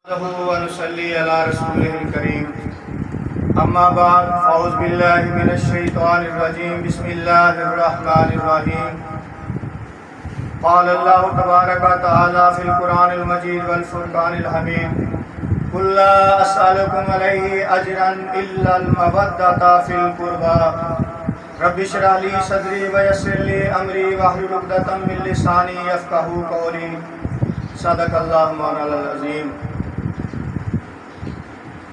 ونصلي على رسوله الكريم أما بعد أعوذ بالله من الشيطان الرجيم بسم الله الرحمن الرحيم قال الله تبارك وتعالى في القرآن المجيد والفرقان الحميد قل لا أسألكم عليه أجرا إلا المودة في القربى رب اشرح لي صدري ويسر لي أمري واحلل عقدة من لساني يفقهوا قولي صدق الله مولانا العظيم۔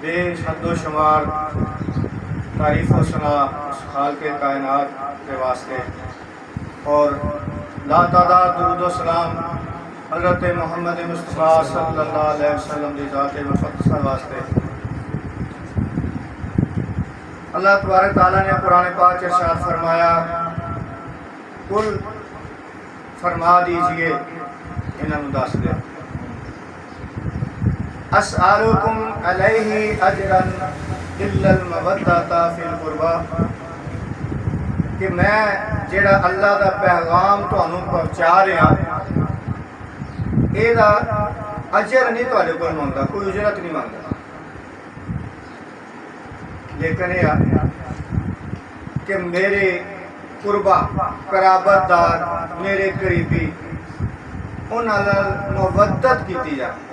بے حد و شمار تعریف و ثنا اس خالق کائنات کے واسطے اور لا تعداد درود و سلام حضرت محمد مصطفیٰ صلی اللہ علیہ وسلم دی ذات مقدسہ واسطے۔ اللہ تبارک تعالیٰ نے قرآن پاک ارشاد فرمایا، قل فرما دیجئے انہوں دس دے، اسألکم علیہ اجرا الا المودۃ فی القربى، کہ میں جڑا اللہ دا پیغام تانوں پہنچا رہا اے دا اجر نہیں تواڈے کول منگدا، کوئی اجرت نہیں منگدا، لیکن یہ کہ میرے قربا قرابت دار میرے قریبی انہاں نال مودت کیتی جائے۔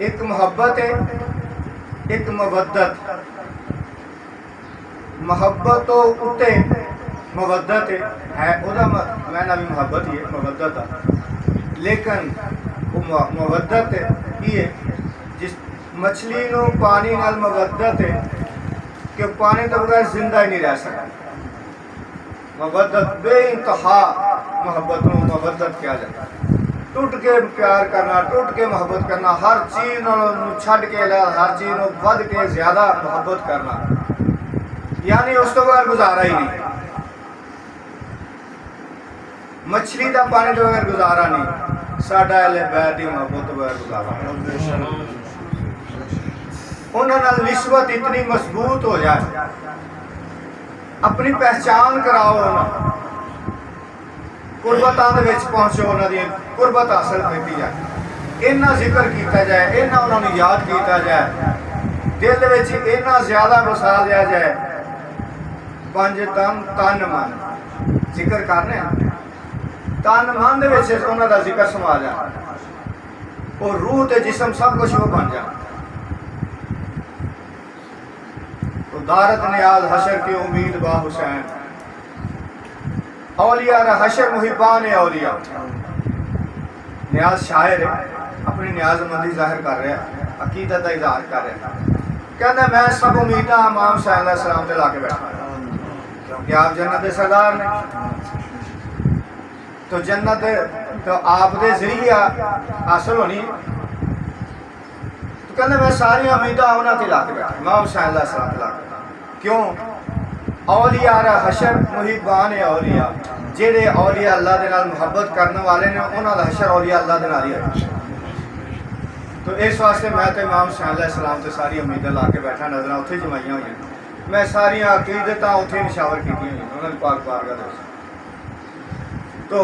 ایک محبت ہے، ایک مودت۔ محبت تو اتے مودت ہے او دا میں بھی محبت ہی ہے، مودت ہے، لیکن وہ مودت یہ ہے جس مچھلی نو پانی نال مودت ہے کہ پانی تو بغیر زندہ ہی نہیں رہ سکتا۔ مودت بے انتہا محبت نو مودت کیا جاتا ہے، ٹوٹ کے پیار کرنا، ٹوٹ کے محبت کرنا، ہر چیز نو چھڈ کے ہر چیز نو ود کے زیادہ محبت کرنا، یعنی اس تو بغیر گزارا ہی نہیں۔ مچھلی دا پانی تو بغیر گزارا نہیں، ساڈا اہل بیت دی محبت تو بغیر گزارا۔ انہاں نال نسبت اتنی مضبوط ہو جائے، اپنی پہچان کراؤ، انہاں قربتاں دے وچ پہنچو، انہاں دی قربت حاصل کیتی جائے، اینا ذکر کیتا جائے، اینا انہاں نوں یاد کیتا جائے، دل دے وچ اینا زیادہ بسا لیا جائے۔ پنج تن من ذکر کرنے تن من دے وچ انہاں دا ذکر سما جائے، اور روح تے جسم سب کچھ وہ بن جائے۔ تو دارت نیاز حشر کی امید با حسین، اولیاء را حشر محبان اولیاء۔ نیاز شاعر ہے، اپنی نیاز مندی ظاہر کر رہا ہے، عقیدت کا اظہار کر رہا ہے، کہتا ہے میں سب امیداں امام صلی اللہ علیہ وسلم تے لا کے بیٹھا ہوں، کیونکہ آپ جنت دے سردار نے، تو جنت تو آپ دے ذریعہ حاصل ہونی، تو کہتا ہے میں ساری امیداں انہاں تے لا کے بیٹھا امام صلی اللہ علیہ وسلم تے لا کے بیٹھا۔ کیوں؟ اولیاء را حشر محبان اولیاء، جڑے اولیاء اللہ دے نال محبت کرنے والے نے انہاں دا حشر اولیاء اللہ دے نال ہی ہے۔ تو اس واسطے میں تے امام صلی اللہ علیہ وسلم تے ساری امیداں لا کے بیٹھا، نظراں اتھے جمائیاں ہوئی ہیں، میں ساری عقیدتاں اتھے نشاور کیتیاں ہوئی انہاں دی پاک بارگاہ دے وچ۔ تو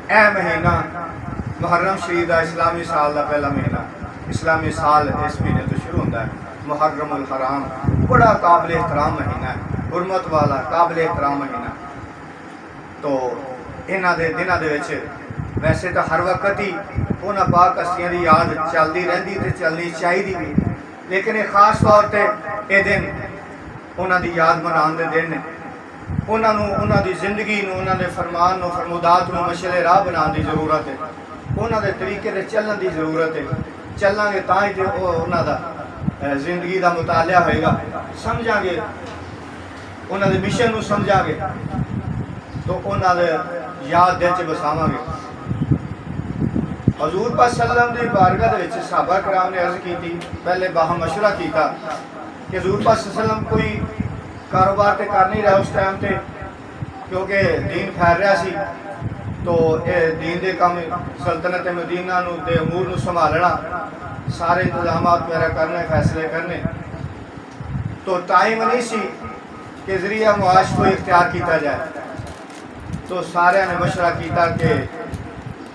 اے مہینہ محرم شریف دا اسلامی سال دا پہلا مہینہ، اسلامی سال اس مہینے تو شروع ہوتا ہے، محرم الحرام، بڑا قابل احترام مہینہ ہے، حرمت والا قابل احترام مہینہ۔ تو انہاں دے دناں دے وچ ویسے تو ہر وقت ہی انہاں پاک ہستیاں دی یاد چلدی رہندی تے چلنی چاہیے بھی، لیکن یہ خاص طور تے یہ دن انہاں دی یاد منان دے دن نے، انہاں نوں انہاں دی زندگی نوں انہاں دے فرمان نوں فرمودات نوں مشعل راہ بنان دی ضرورت ہے، انہاں دے طریقے تے چلن دی ضرورت ہے۔ چلاں گے تاں ہی تے انہاں دا زندگی دا مطالعہ ہوئے گا، سمجھاں گے انہاں دے مشن نوں سمجھاں گے تو انہاں دے یاد دل چ بساواں گے۔ حضور پاک صلی اللہ علیہ وسلم دی بارگاہ دے وچ صحابہ کرام نے عرض کیتی، پہلے باہم مشورہ کیتا کہ حضور پاک صلی اللہ علیہ وسلم کوئی کاروبار تے کر نہیں رہا اس ٹائم تے، کیونکہ دین پھیل رہا سی، تو دین دے کام سلطنت مدینہ نو دے امور نو سنبھالنا، سارے انتظامات پیرا کرنے، فیصلے کرنے، تو ٹائم نہیں سی کہ ذریعہ معاش کو اختیار کیتا جائے۔ تو سارے نے مشورہ کیتا کہ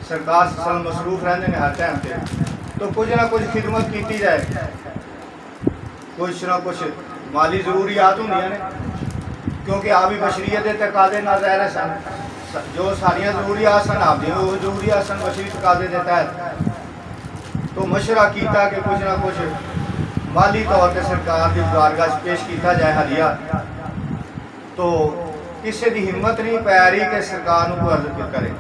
سرکار صلی اللہ علیہ وسلم مصروف رہتے ہیں ہر ٹائم پہ، تو کچھ نہ کچھ خدمت کی جائے، کچھ نہ کچھ مالی ضروریات ہوں نے، کیونکہ آپ بھی بشریت کے تقاضے نہ ظاہر سن، جو ساری ضروریات سن آپ دی وہ ضروریات سن بشری تقاضے کے تحت، تو مشورہ کیتا کہ کچھ نہ کچھ مالی طور پہ سرکار کی بارگاہ پیش کیتا جائے ہدیہ، تو کسی کی ہمت نہیں پی رہی کہ سرکار کو عرض کرے،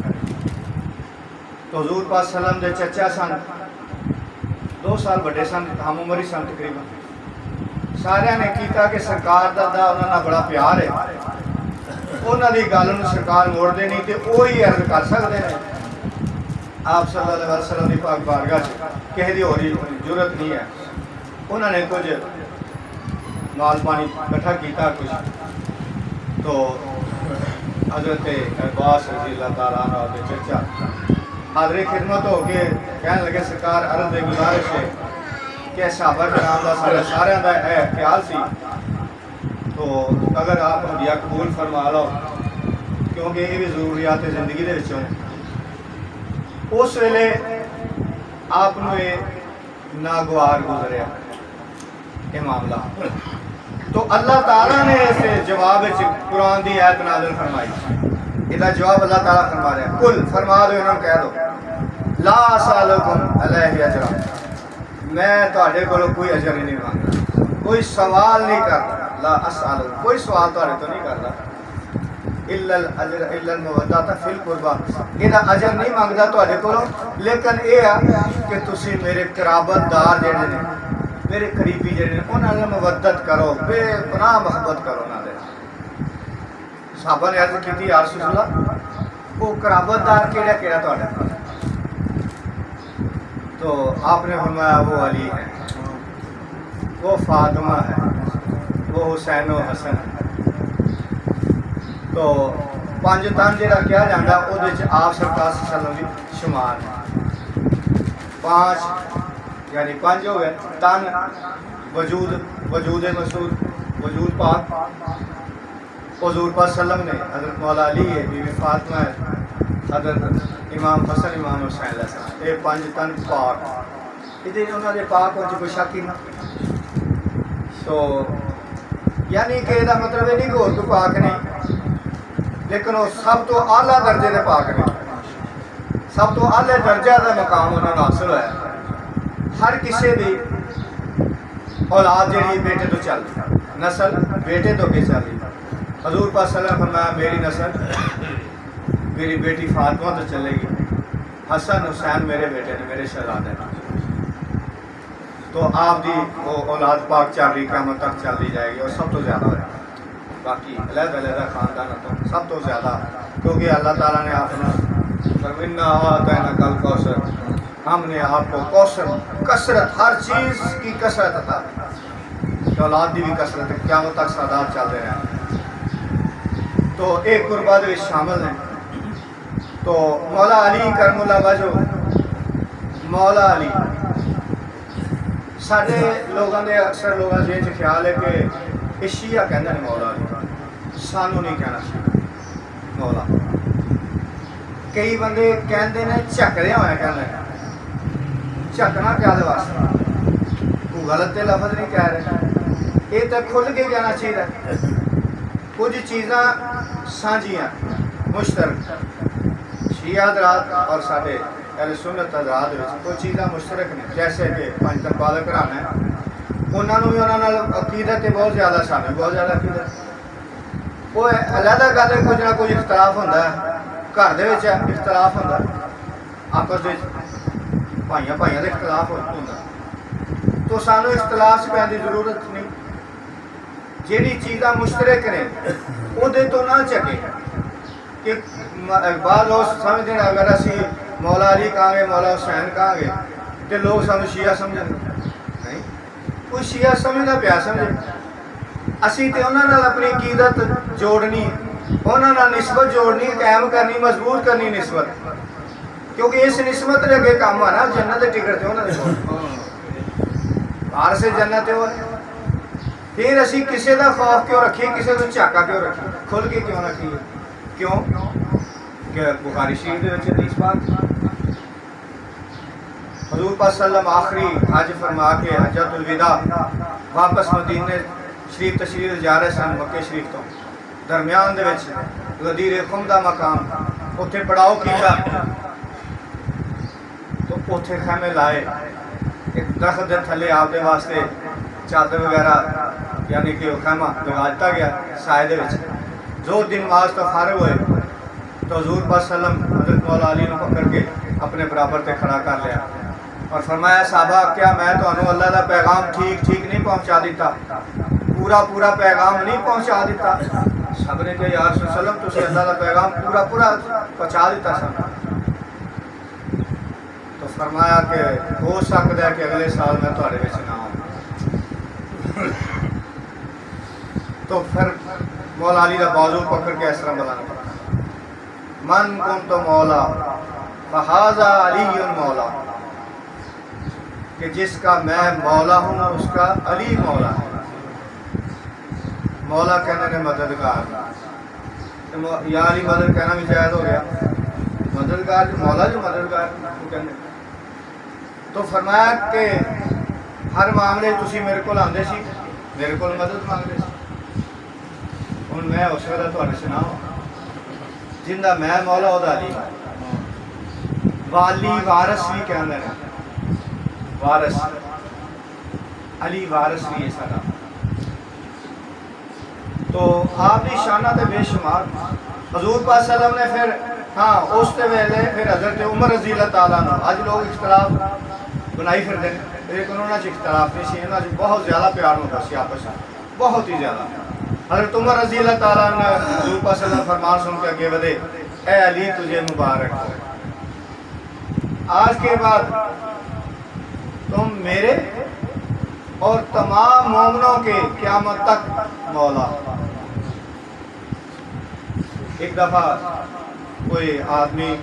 تو حضور پاک صلی اللہ علیہ وسلم دے چچا سن، 2 سال بڑے سن، ہم عمر ہی سن تقریباً، سارے نے کیتا کہ سرکار دا انہوں نے بڑا پیار ہے، انہوں کی گل سرکار موڑتے نہیں تو وہی عرض کر سکتے ہیں، آپ صلی اللہ علیہ وسلم کی پاک بارگاہ کسی کی ہو رہی ضرورت نہیں ہے، انہوں نے کچھ مال پانی کٹھا کیتا کچھ، تو حضرت عباس رضی اللہ تعالیٰ عنہ کے چچا حاضر خدمت ہو کے کہنے لگے سرکار عرض دے گزارش ہے کہ صحابہ کرام دا سارے دا خیال سی، تو اگر آپ ہدیہ قبول فرما لو، کیونکہ یہ بھی ضروریات زندگی دے وچوں، اس ویلے آپ نے ناگوار گزریا یہ معاملہ، تو اللہ تعالیٰ نے اس جواب قرآن کی آیت نازل فرمائی، یہ جواب اللہ تعالیٰ فرما رہا ہے، کل فرما دو انہوں کہہ دو لا اسالکم علیہ اجرا، میں تواڈے کولوں کوئی اجر نہیں مانگتا، کوئی سوال نہیں کرتا، لا اسالکم کوئی سوال تواڈے تو نہیں کرتا، الا الاجر الا المودۃ فی القربہ، یہ اجر نہیں مانگتا تواڈے کولوں، لیکن یہ ہے کہ تسی میرے قرابت دار جڑے نے، میرے قریبی جڑے نے انہاں نال مودت کرو، بے پناہ محبت کرو انہاں دے۔ صحابہ نے عرض کی یا رسول اللہ وہ قرابت دار کیڑا کیڑا تواڈا؟ تو آپ نے فرمایا وہ علی ہے، وہ فاطمہ ہے، وہ حسین و حسن ہے، تو 5 تن جہاں کیا جاتا وہ آپ سرکار صلی اللہ علیہ وسلم شمار ہے، 5 یعنی 5 ہو گئے تن، وجود مسعود، وجود پاک، حضور پاک صلی اللہ علیہ وسلم نے، حضرت مولا علی ہے، بی بی فاطمہ ہے، حضرت امام حسن امام حسین علیہ السلام، یہ 5 تن پاک، یہ انہوں نے پاک ہونے کوئی شک ہی نہ، تو یعنی کہ یہ مطلب یہ نہیں کہ اور کوئی پاک نہیں، لیکن وہ سب تو اعلیٰ درجے کے پاک نے، سب تو اعلیٰ درجہ کا مقام انہوں نے حاصل ہوا ہے، ہر کسی بھی اولاد جہی بیٹے تو چل رہی، نسل بیٹے تو کے چل رہی، حضور پاک صلی اللہ علیہ وسلم فرمایا میری نسل میری بیٹی فاطمہ تو چلے گی، حسن حسین میرے بیٹے نے، میرے شہزادے نے، تو آپ دی وہ اولاد پاک چل رہی قیامت تک چل دی جائے گی، اور سب تو زیادہ ہے، باقی علیحدہ علیحدہ خاندان تو سب تو زیادہ، کیونکہ اللہ تعالیٰ نے آپ نے اِنَّا أَعْطَيْنَاكَ الْكَوْثَرَ، ہم نے آپ کو کوثر، کثرت، ہر چیز کی کثرت عطا کی، اولاد دی بھی کثرت ہے، قیامت تک سعادات چل رہے ہیں، تو ایک قربہ دے شامل ہیں، تو مولا علی کرم اللہ وجہ، مولا علی سارے لوگوں نے اکثر لوگوں کے خیال ہے کہ یہ شیعہ کہتے ہیں مولا علی، سانو نہیں کہنا شیعہ مولا، کئی بندے کہتے ہیں جھکدے ہوئے کہتے ہیں، جھکنا کیا دے واسطے، وہ غلط لفظ نہیں کہہ رہے، یہ تو کھل کے کہنا چاہیے، کچھ چیزاں سانجیاں مشترک، شیعہ حضرات اور سارے اہل سنت حضرات کچھ چیزاں مشترک نے، جیسے کہ 5 تنقاہ گھرانا ہے، انہوں نے بھی انہوں عقیدت بہت زیادہ سامنے، بہت زیادہ عقیدت، وہ علیحدہ گل ہے، کچھ نہ کچھ اختلاف ہوتا ہے، گھر دے وچ اختلاف ہوتا ہے، آپس میں بھائیاں بھائیاں کا اختلاف ہوتا، تو سانو اختلاف سے پہن کی ضرورت نہیں، جیڑی چیزاں مشترک نے وہ تو نہ چکے، کہ بعض لوگ سمجھتے ہیں اگر اسی مولا علی کہاں گے، مولا حسین کہاں گے تو لوگ سانو شیعہ سمجھیں، نہیں کوئی شیعہ سمجھنا پیا سمجھے، اسی تے انہوں نے اپنی عقیدت جوڑنی، انہوں نے نسبت جوڑنی، قائم کرنی، مضبوط کرنی نسبت، کیونکہ اس نسبت کے اگے کام آنا جنت کے ٹکٹ تے انہوں نے باہر سے جنت ہو، پھر اسی کسی کا خوف کیوں رکھیے، کسی کو جھاکا کیوں رکھیے، کھل کے کیوں رکھیے، کیوں کہ بخاری شریف کے حدیث پاک حضور پاک صلی اللہ علیہ وسلم آخری حج فرما کے حجۃ الوداع واپس مدینے شریف تشریف جا رہے سن مکے شریف تو درمیان دے وچ غدیر خم دا مقام اتنے پڑاؤ کیتا تو اتنے خیمے لائے ایک درخت دے تھلے آپ دے واسطے چادر وغیرہ یعنی کہ وہ خیمہ لگا دیتا گیا سائے دے وچ جو دن نماز تو فارغ ہوئے تو حضور پاک صلی اللہ علیہ وسلم حضرت مولا علی نے پکڑ کے اپنے برابر تے کھڑا کر لیا اور فرمایا صحابہ کیا میں تو اللہ دا پیغام ٹھیک نہیں پہنچا دیتا پورا پیغام نہیں پہنچا دیتا سب نے کہ یا رسول اللہ تسی اللہ دا پیغام پورا پہنچا دیتا سن تو فرمایا کہ ہو سکتا ہے کہ اگلے سال میں تھوڑے وچ نہ آؤں تو پھر مولا علی دا بازو پکڑ کے اس طرح بلانا پڑا من کنت مولا فہذا علی مولا کہ جس کا میں مولا ہوں اس کا علی مولا ہے مولا کہنے نے مددگار یا علی مدد کہنا بھی جائز ہو گیا مددگار جو مولا جو مددگار کہنے تو فرمایا کہ ہر معاملے تسی میرے کو آندے سی میرے کو مدد مانگتے سی ہوں میں اس ویلے تھوڑے سناؤ جنہ میں مولا وہ علی والی وارث بھی کہنے ہیں وارث علی وارث بھی ہے سارا تو آپ کی شانہ تے بے شمار حضور پاک صلی اللہ علیہ وسلم نے پھر ہاں اس تے ویلے پھر حضرت عمر رضی اللہ تعالیٰ عنہ اج لوگ اختلاف بنائی پھر دیں لیکن انہوں نے اختلاف نہیں سی انہوں نے بہت زیادہ پیار ہوتا سی آپس میں بہت ہی زیادہ حضرت عمر رضی اللہ تعالیٰ عنہ حضور پاک صلی اللہ علیہ وسلم فرمان سن کے آگے بدے اے علی تجھے مبارک ہو آج کے بعد تم میرے اور تمام مومنوں کے قیامت تک مولا ایک دفعہ کوئی آدمی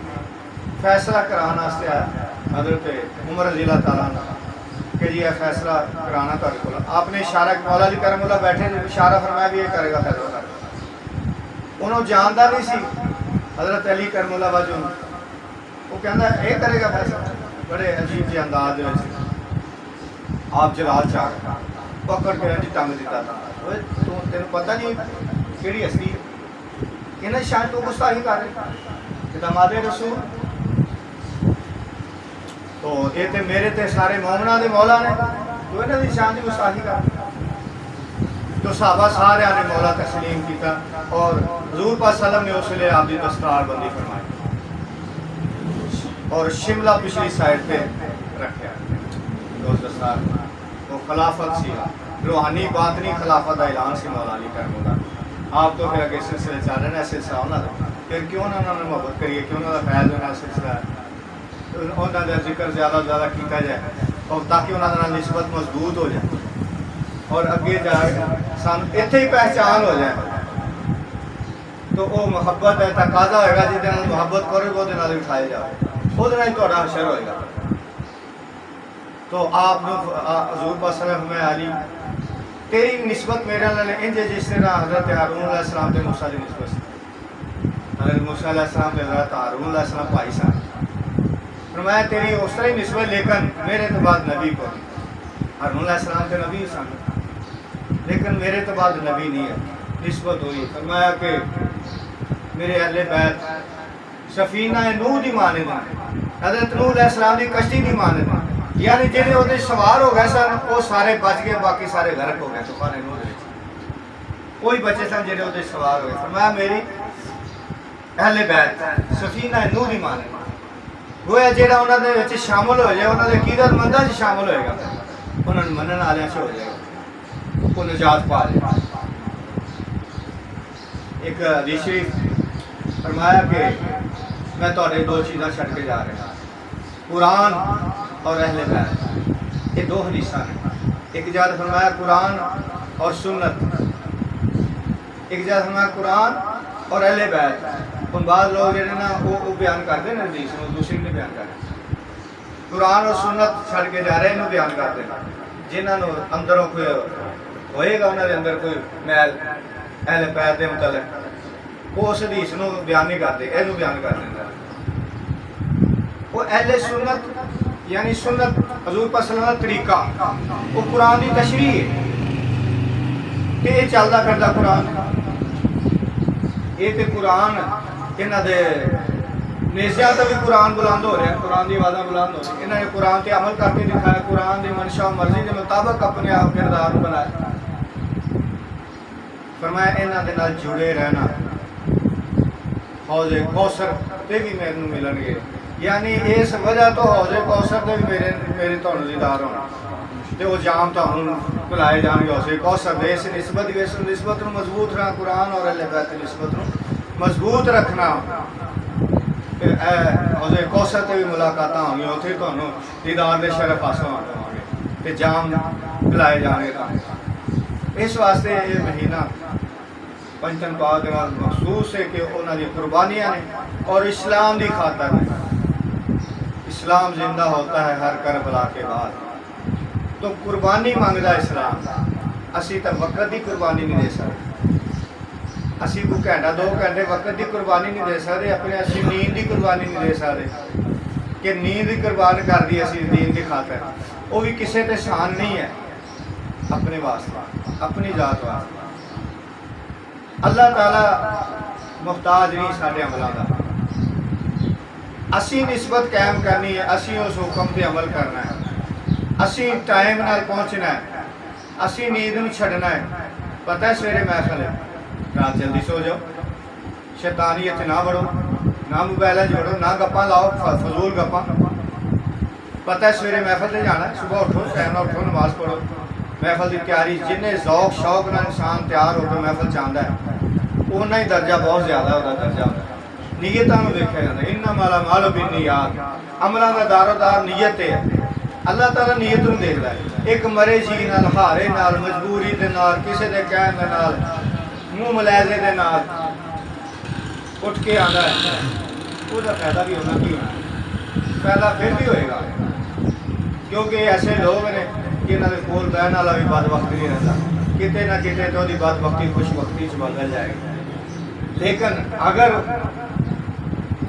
فیصلہ کرانا سے آیا حضرت عمر رضی اللہ تعالیٰ عنہ کہ جی یہ فیصلہ کرانا تھا آپ نے اشارہ مولا علی کرم اللہ بیٹھے اشارہ فرمایا بھی یہ کرے گا فیصلہ کر انہوں جانتا نہیں سی حضرت علی کرم اللہ باجو وہ کہنا یہ کرے گا فیصلہ بڑے عجیب جی انداز آپ جلال چاہ پکڑ کے ٹنگ دیتا تھا تین پتہ نہیں کہڑی ہستی انہیں شاید تو گستاخی کر رہے کہ دماد رسول تو یہ تے میرے تے سارے مومنہ دے مولا نے تو انہیں دی شان دی گستاخی کر تو صحابہ سارے نے مولا تسلیم کیتا اور حضور پاک صلی اللہ علیہ وسلم نے اس لیے آپ دی دستار بندی فرمائی اور شملہ پچھلی سائڈ پہ رکھا دوست دستار وہ خلافت سی روحانی باطنی خلافت کا اعلان سی مولا علی کرم اللہ آپ تو پھر اگے سلسلے چل رہے ہیں سلسلہ انہوں کا پھر کیوں نہ انہوں نے محبت کریے کیوں انہوں کا فیض ہونا سلسلہ انہوں کا ذکر زیادہ سے زیادہ کیتا جائے اور تاکہ انہوں کا نسبت مضبوط ہو جائے اور اگے جا سان اتنے ہی پہچان ہو جائے تو وہ محبت ہے تقاضا ہوئے گا جس دن محبت کرے وہ دن اٹھائے جاؤ وہ دن ہی تھوڑا حشر ہوئے گا تو آپ حضور پاک صلی اللہ علیہ وسلم علی تیری نسبت میرے لئے انجے جس طرح حضرت ہارون علیہ السلام تے موسیٰ دی نسبت سے حضرت موسیٰ علیہ السلام تے حضرت ہارون علیہ السلام بھائی سان فرمایا تیری اس طرح نسبت لیکن میرے تو بعد نبی کو ہارون علیہ السلام تے نبی سان لیکن میرے تو بعد نبی نہیں ہے نسبت ہوئی فرمایا کہ میرے اہل بیت سفینہ نوح دی مانے دیں حضرت نوح علیہ السلام دی کشتی دی مانے دیں یعنی جنہیں وہ سوار ہو گئے سن وہ سارے بچ گئے باقی سارے غرق ہو گئے طوفان نوح دے وچ کوئی بچے سن جنہیں وہ سوار ہو گئے فرمایا میری اہل بیت سفینہ نوح دی مانے گویا جہاں انہوں نے وچ شامل ہو جائے انہوں نے عقیدت منداں وچ شامل ہوئے گا انہوں نے منن والے سے ہو جائے گا وہ نجات پا لے ایک حدیث شریف فرمایا کہ میں تھوڑے دو چیزاں چھڈ کے جا رہا قرآن اور اہل بیت یہ دو حدیثاں ہیں ایک جگہ فرمایا قرآن اور سنت ایک جگہ فرمایا قرآن اور اہل بیت ان بعض لوگ جنہیں نا وہ بیان کرتے ہیں حدیث میں دوسری نے بیان کرتے قرآن اور سنت چھڑ کے جا رہے ہیں انہوں بیان کرتے ہیں جنہوں اندروں کوئی ہوئے گا انہوں نے اندر کوئی میل اہل بیت دے متعلق وہ اس حدیث نو بیان نہیں کرتے یہ بیان کر دیں وہ اہل سنت یعنی سنت حضور پاک صلی اللہ علیہ وسلم دا طریقہ وہ قرآن دی تشریح ہے تے یہ چلدا پھردا قرآن یہ تے قرآن انہاں دے نیزیاں تے بھی قرآن بلند ہو رہا ہے قرآن دی آوازاں بلند ہو رہی انہاں نے قرآن تے عمل کر کے دکھایا قرآن دی منشا و مرضی دے مطابق اپنے آپ کردار بنایا فرمایا انہاں دے نال جڑے رہنا حوض کوثر تے بھی میرے ملن گے یعنی اس وجہ تو حوض کوثر تے بھی میرے تہاڈے دیدار ہونا تے وہ جام تہاڈوں پلائے جان گے حوض کوثر دے اس نسبت نو مضبوط رہنا قرآن اور اہل بیت کی نسبت نو مضبوط رکھنا پھر اے حوض کوثر تے بھی ملاقاتاں ہوں گی اتھے تہاڈوں دیدار دے شرف حاصل ہون گے تے جام پلائے جان گے اس واسطے یہ مہینہ پنجتن پاک مخصوص ہے کہ انہوں نے قربانیاں نے اور اسلام دی خاطر ہے اسلام زندہ ہوتا ہے ہر کربلا کے بعد تو قربانی مانگدا اسلام اسی تو وقت دی قربانی نہیں دے سکتے اسی کو گھنٹہ 2 گھنٹے وقت دی قربانی نہیں دے سکتے اپنے اسی نیند دی قربانی نہیں دے سکتے کہ نیند دی قربان کر دی اسی دین دی خاطر وہ بھی کسے تے شان نہیں ہے اپنے واسطے اپنی ذات واسطے اللہ تعالی محتاج نہیں سارے عملوں کا اسی نسبت قائم کرنی ہے اسی اس حکم پہ عمل کرنا ہے اسی ٹائم نال پہنچنا ہے اسی نیند نو چھڈنا ہے پتہ ہے سویرے محفل ہے رات جلدی سو جاؤ شیطانیت نہ بڑھو نہ موبائل جوڑو نہ گپاں لاؤ فضول گپاں پتہ ہے سویرے محفل تے جانا ہے صبح اٹھو ٹائم نال اٹھو نماز پڑھو محفل کی تیاری جن ذوق شوق نال انسان تیار ہو کے محفل چاہتا ہے اُنہ ہی درجہ بہت زیادہ ہوتا درجہ ہوتا ہے نیتاں نوں دیکھا جاتا ہے انما الاعمال بالنیات عملاں دا دار و دار نیت ہے اللہ تعالیٰ نیت نوں دیکھدا ہے ایک مرے جی نال ہارے نال مجبوری دے نال کسے دے کہن دے نال منہ ملاحظے دے نال اٹھ کے آندا ہے وہ دا فائدہ بھی ہونا کی ہونا فائدہ پھر بھی ہوئے گا کیونکہ ایسے لوگ نے جنہاں دے کول بہن والا بھی بد وقت نہیں رہتا کتے نہ کتے تو دی بد وقتی خوش وقتی چ بدل جائے گی لیکن اگر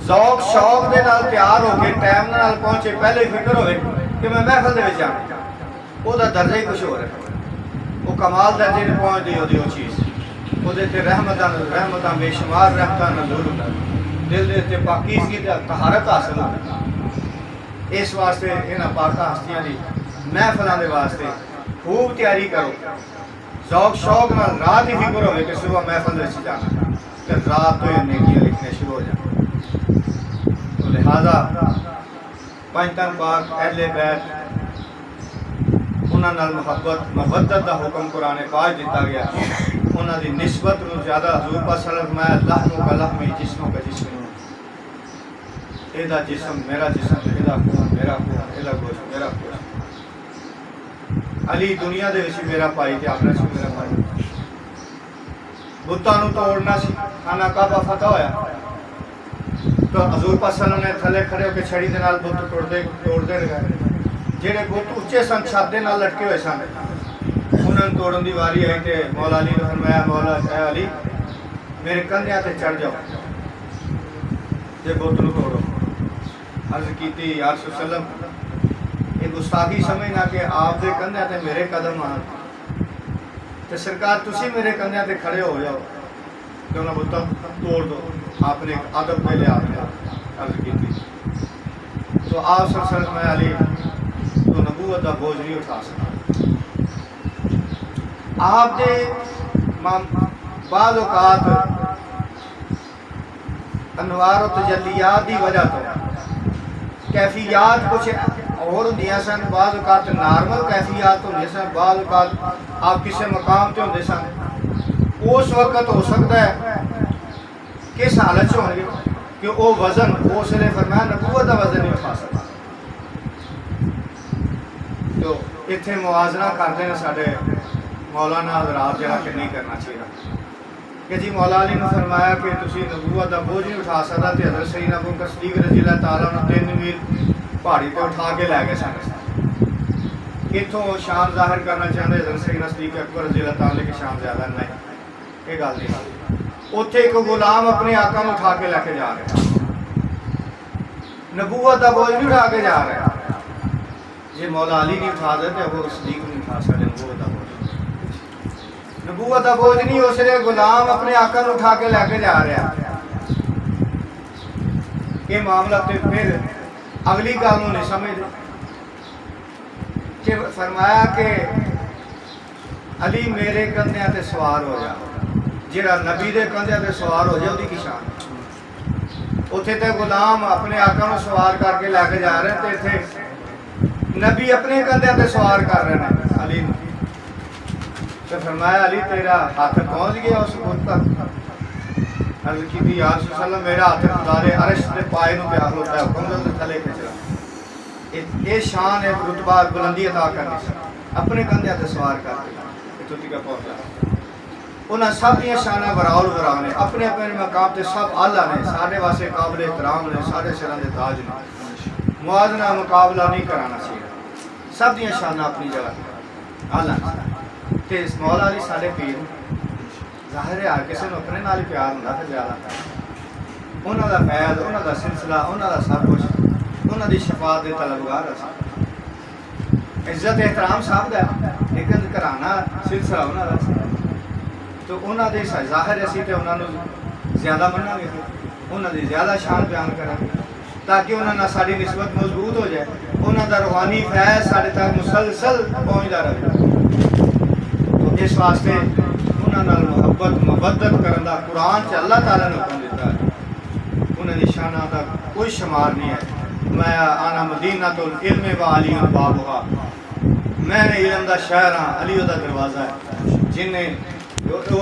ذوق شوق دے نال تیار ہو کے ٹائم نال پہنچے پہلے فکر ہوئے کہ میں محفل دے وچ جانا وہ دا درجہ ہی کچھ ہو رہا ہے وہ کمال درجے نے پہنچ دی وہ چیز وہ دے تے رحمتاں بے شمار رحمتاں نزول ہوتا دل دے تے پاکیزگی تے طہارت حاصل ہوتا اس واسطے انہاں پاکاں ہستیاں دی محفلاں دے واسطے خوب تیاری کرو ذوق شوق نال رات ہی فکر ہوئے کہ صبح محفل دے وچ جانا کہ رات تو یہ نیکیاں لکھنے شروع ہو جائیں تو لہذا پنجتن پاک اہل بیت انہاں نال محبت مودت دا حکم قرآن پاک دیتا گیا انہاں دی نسبت نو زیادہ حضور پاک صلی اللہ علیہ وسلم لحم کا لحم جسموں کا جسم اے دا جسم میرا جسم اے دا خون میرا خون اے دا گوشت میرا گوشت علی دنیا دے وچ میرا پائی تے آخرت وچ میرا پائی بتاں نو توڑنا سی خانہ کعبہ فتح ہویا تو حضور پاک صلی اللہ علیہ وسلم نے تھلے کھڑے ہو کے چھڑی دے نال بت توڑدے رہے جہے بت اچے سن چھت دے نال لٹکے ہوئے سن انہاں نوں توڑن دی واری آئی تے مولا علی نے فرمایا مولا اے علی میرے کندھیاں تے چڑھ جاؤ تے بت نوں توڑو عرض کیتی یا رسول اللہ وسلم یہ گستاخی سمجھنا کہ آپ دے کندھیاں تے میرے قدم آن تے سرکار تسی میرے کندھیاں تے کھڑے ہو جاؤ تے انہاں بتاں توڑ دو آپ نے ادب پہ لیا عرض کی تھی تو آپ صلی اللہ علیہ وسلم علی تو نبوت کا بوجھ نہیں اٹھا سکتا آپ دے بعض اوقات انوار و تجلیات دی وجہ تو کیفیات کچھ اور ہوندیاں سن بعض اوقات نارمل کیفیات ہوندی سن بعض اوقات آپ کسی مقام تے ہوندے سن اس وقت ہو سکتا ہے کس حالت ہوں گے کہ وہ وزن اس نے فرمایا نبوت کا وزن نہیں اٹھا سکتا تو اتنے موازنہ کرتے ہیں سارے مولانا حضرات جہاں کہ نہیں کرنا چاہیے کہ جی مولا علی نے فرمایا کہ تسی نبوت کا بوجھ نہیں اٹھا سکتا تو حضرت سیدنا ابو بکر صدیق رضی اللہ تعالیٰ نے 3 میل پہاڑی پہ اٹھا کے لے گئے سن اتوں شان ظاہر کرنا چاہتے حضرت سیدنا صدیق اکبر رضی اللہ تعالیٰ کی شان زیادہ نہیں یہ گل نہیں اتنے ایک غلام اپنے آقا میں اٹھا کے لے کے جا رہا نبوت کا بوجھ نہیں اٹھا کے جا رہا یہ مولا علی نہیں اٹھا دے تے ابو صدیق نہیں اٹھا سکتے نبوت دا بوجھ. نبوت دا بوجھ نہیں اس لیے غلام اپنے آقا نو اٹھا کے لے کے جا رہا. یہ معاملہ تے پھر اگلی گل نو نہیں سمجھتے کہ فرمایا کہ علی میرے کندھیاں تے سوار ہو جا. جہاں نبی دے کندھیاں تے سوار ہو جائے وہ شان. اتنے تے غلام اپنے آقا نو سوار کر کے لے کے جا رہے ہیں تے اتنے نبی اپنے کندھیاں تے سوار کر رہے ہیں علی نو. تو فرمایا علی تیرا ہاتھ پہنچ گیا اس بت تک. عرض کی تھی یا رسول اللہ میرا ہاتھ خدا دے عرش دے پائے نو پیار ہوتا ہے حکم دے تھلے کھچ رہا. یہ شان ہے رتبہ بلندی عطا کرنی سی اپنے کندھیاں تے سوار کر کے اتوں تک پہنچا. انہاں سب دیا شانہ براؤ براؤ نے اپنے اپنے مقام تے سب اعلیٰ نے سارے واسطے قابل احترام نے سارے سراں دے تاج نے. موازنہ مقابلہ نہیں کرانا چاہیے. سب دیا شانہ اپنی جگہ اعلیٰ تے اس مولا علی سارے پیر. ظاہر ہے ہر کسی نے اپنے نال ہی پیار ہوندا تے زیادہ انہاں دا فیض انہاں دا سلسلہ انہاں دا سب کچھ انہاں دی شفاعت دے طلبگار اسی. عزت احترام سب دا لیکن گھرانہ سلسلہ انہاں دا تو انہاں دے ظاہر اسی تے انہاں نو زیادہ مننا گے انہاں دی زیادہ شان بیان کریں تاکہ انہاں نال ساری نسبت مضبوط ہو جائے. انہاں دا روحانی فیض سارے تک مسلسل پہنچدا رہے. تو اس واسطے انہاں نال محبت مودت کرن دا قرآن چ اللہ تعالی نے حکم دیتا ہے. انہاں دی شاناں دا کوئی شمار نہیں ہے. میں آنا مدینہ العلم و علی بابھا. میں علم دا شہر ہاں علی دا دروازہ ہے. جن نے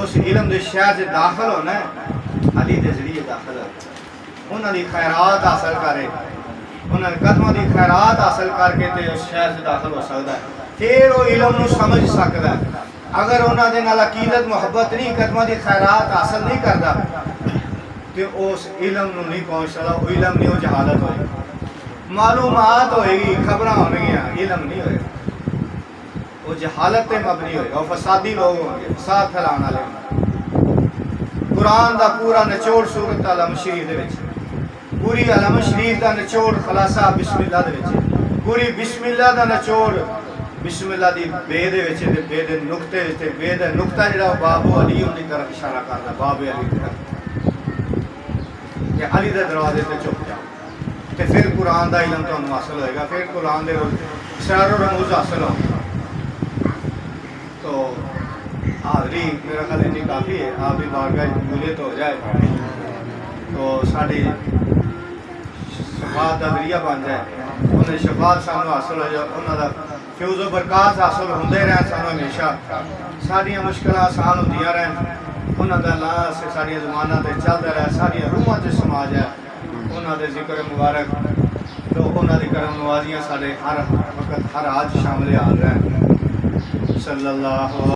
اس علم دے شہر سے داخل ہونا ہے علی دے ذریعے داخل ہے. انہاں دی خیرات حاصل کرے انہاں قدموں دی خیرات حاصل کر کے تے اس شہر سے داخل ہو سکتا ہے. پھر وہ علم نو سمجھ سکتا ہے. اگر انہاں دے نال عقیدت محبت نہیں قدموں دی خیرات حاصل نہیں کردا تے اس علم نو نہیں پہنچ سکتا. وہ علم نہیں وہ جہالت ہوئے گی. معلومات ہوئے گی خبراں ہون گیاں علم نہیں ہوئے گا. وہ جہالت تے مبنی ہوئے گا. وہ فسادی لوگ ہوں گے فساد پھیلانے والے ہوں گے. قرآن دا پورا نچوڑ سورت علم شریف دے وچ پوری علم شریف دا نچوڑ خلاصہ بسم اللہ دے وچ پوری بسم اللہ دا نچوڑ بسم اللہ دی بے دے وچ تے بے دے نقطے تے بے دے نقطہ جڑا باب علی دی طرف اشارہ کردا باب علی دی طرف کہ علی دے دروازے تے چپ جاؤ تے پھر قرآن دا علم تانوں حاصل ہوئے گا. پھر قرآن دے اسرار و رموز حاصل ہوں. تو حاضری میرا خیال اتنی کافی ہے. آپ بھی بارگاہ قبولیت ہو جائے تو ساری شفاعت کا ذریعہ بن جائے. انہیں شفاعت سانو حاصل ہو جائے. انہوں کا فیوز و برکات حاصل ہوندے رہن سانو ہمیشہ. ساریاں مشکلات آسان ہوندیاں رہن. انہوں کا لا سے ساری زمانہ تے چلتا رہے. ساری روحاں تے سما جائے. انہوں دے ذکر مبارک تو انہوں دی کرم نوازیاں سارے ہر وقت ہر آج شامل حال رہن. صلی اللہ